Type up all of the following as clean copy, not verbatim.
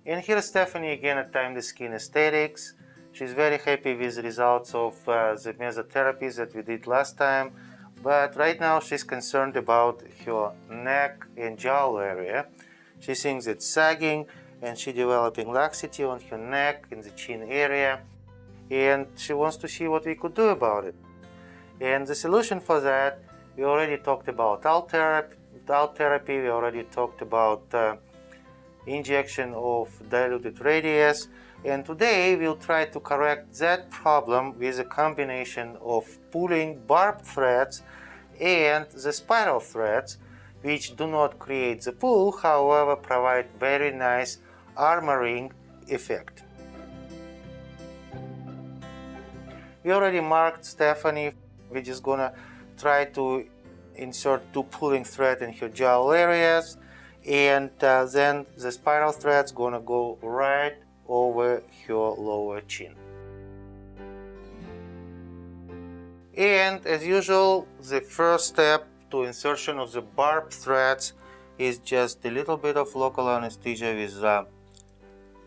And here Stephanie again at the Skin Aesthetics. She's very happy with the results of the mesotherapies that we did last time, but right now she's concerned about her neck and jowl area. She thinks it's sagging and she's developing laxity on her neck in the chin area, and she wants to see what we could do about it. And the solution for that, we already talked about therapy, we already talked about injection of diluted Radiesse, and today we'll try to correct that problem with a combination of pulling Barbed threads and the Spiral threads, which do not create the pull, however provide very nice armoring effect. We already marked Stephanie. We're just gonna try to insert 2 pulling threads in her jowl areas, and then the spiral thread's gonna go right over her lower chin. And as usual, the first step to insertion of the Barbed threads is just a little bit of local anesthesia with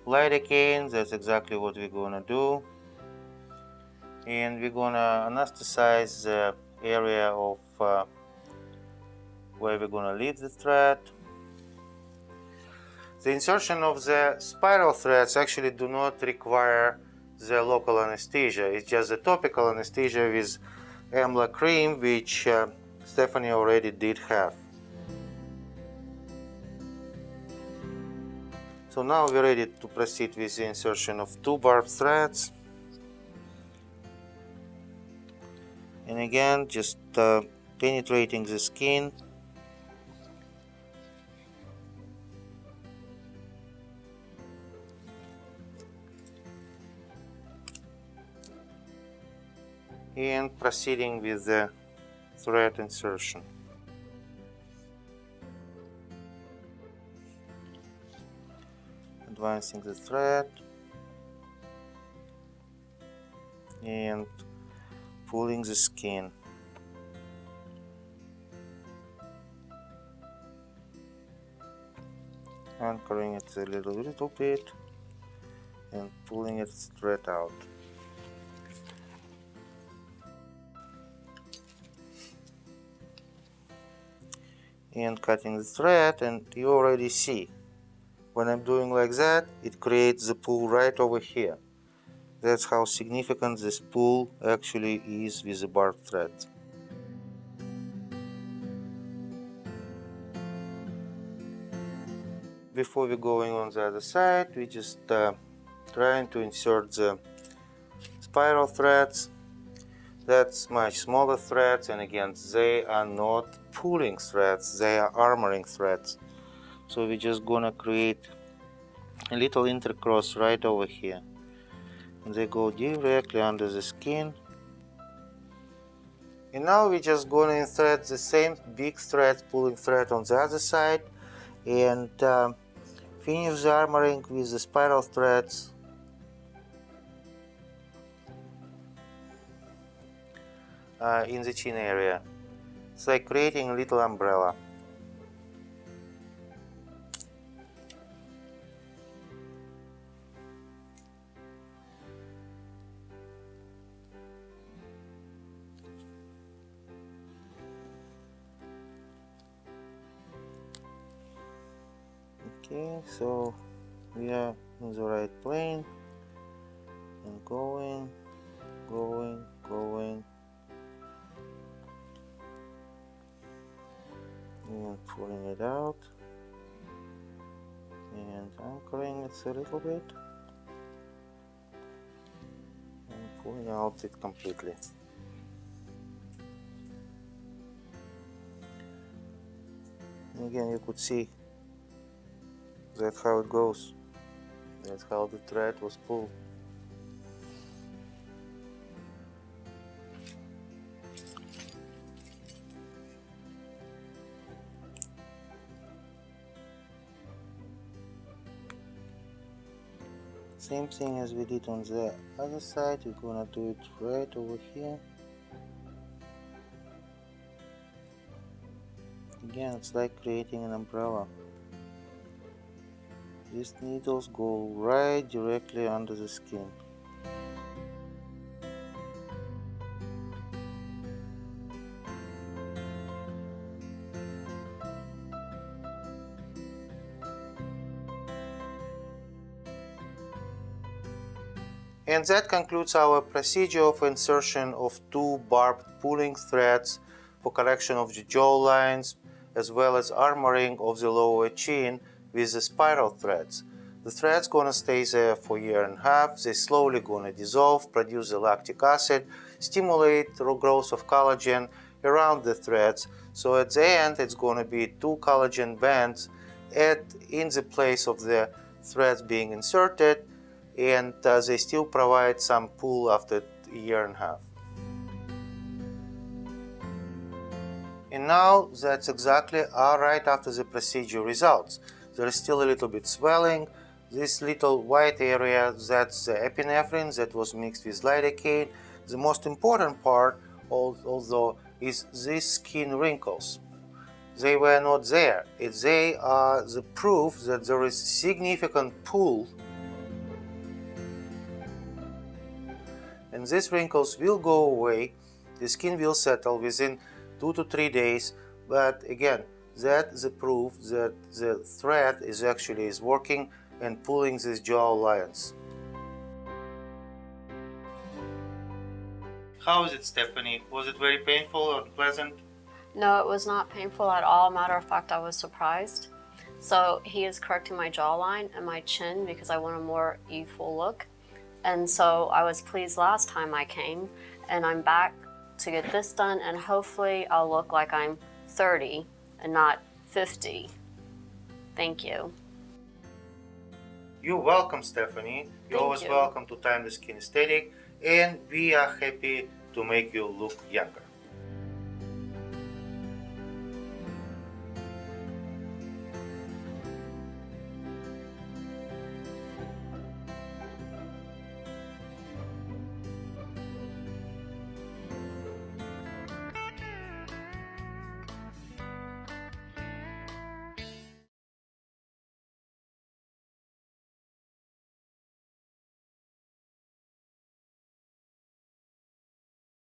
lidocaine. That's exactly what we're gonna do. And we're gonna anesthetize the area of where we're gonna leave the thread. The insertion of the spiral threads actually do not require the local anesthesia. It's just the topical anesthesia with amla cream, which Stephanie already did have. So now we're ready to proceed with the insertion of 2 barbed threads. And again, just penetrating the skin. And proceeding with the thread insertion. Advancing the thread and pulling the skin. Anchoring it a little bit and pulling it straight out. And cutting the thread, and you already see when I'm doing like that, it creates the pull right over here. That's how significant this pull actually is with the barbed thread. Before we're going on the other side, we just trying to insert the spiral threads. That's much smaller threads, and again, they are not pulling threads, they are armoring threads. So we're just gonna create a little intercross right over here. And they go directly under the skin. And now we're just gonna insert the same big thread, pulling thread on the other side, and finish the armoring with the spiral threads. In the chin area. It's like creating a little umbrella. Okay, so we are in the right plane and going, and pulling it out and anchoring it a little bit and pulling out it completely. And again, you could see that's how it goes. That's how the thread was pulled. Same thing as we did on the other side, we're gonna do it right over here. Again, it's like creating an umbrella. these needles go right directly under the skin. And that concludes our procedure of insertion of 2 barbed pulling threads for correction of the jawlines, as well as armoring of the lower chin with the spiral threads. The threads gonna stay there for a year and a half. They slowly gonna dissolve, produce the lactic acid, stimulate the growth of collagen around the threads. So at the end, it's gonna be 2 collagen bands in the place of the threads being inserted, and they still provide some pull after a year and a half. And now that's exactly right after the procedure results. There is still a little bit swelling. This little white area, that's the epinephrine that was mixed with lidocaine. The most important part, although, is these skin wrinkles. They were not there. They are the proof that there is significant pull, and these wrinkles will go away. The skin will settle within 2 to 3 days, but again, that's the proof that the thread is actually working and pulling these jaw lines. How is it, Stephanie? Was it very painful or pleasant? No, it was not painful at all. Matter of fact, I was surprised. So he is correcting my jawline and my chin because I want a more youthful look. And so I was pleased last time I came, and I'm back to get this done, and hopefully I'll look like I'm 30 and not 50. Thank you. You're welcome, Stephanie. You're always welcome to Time the Skin Aesthetic, and we are happy to make you look younger.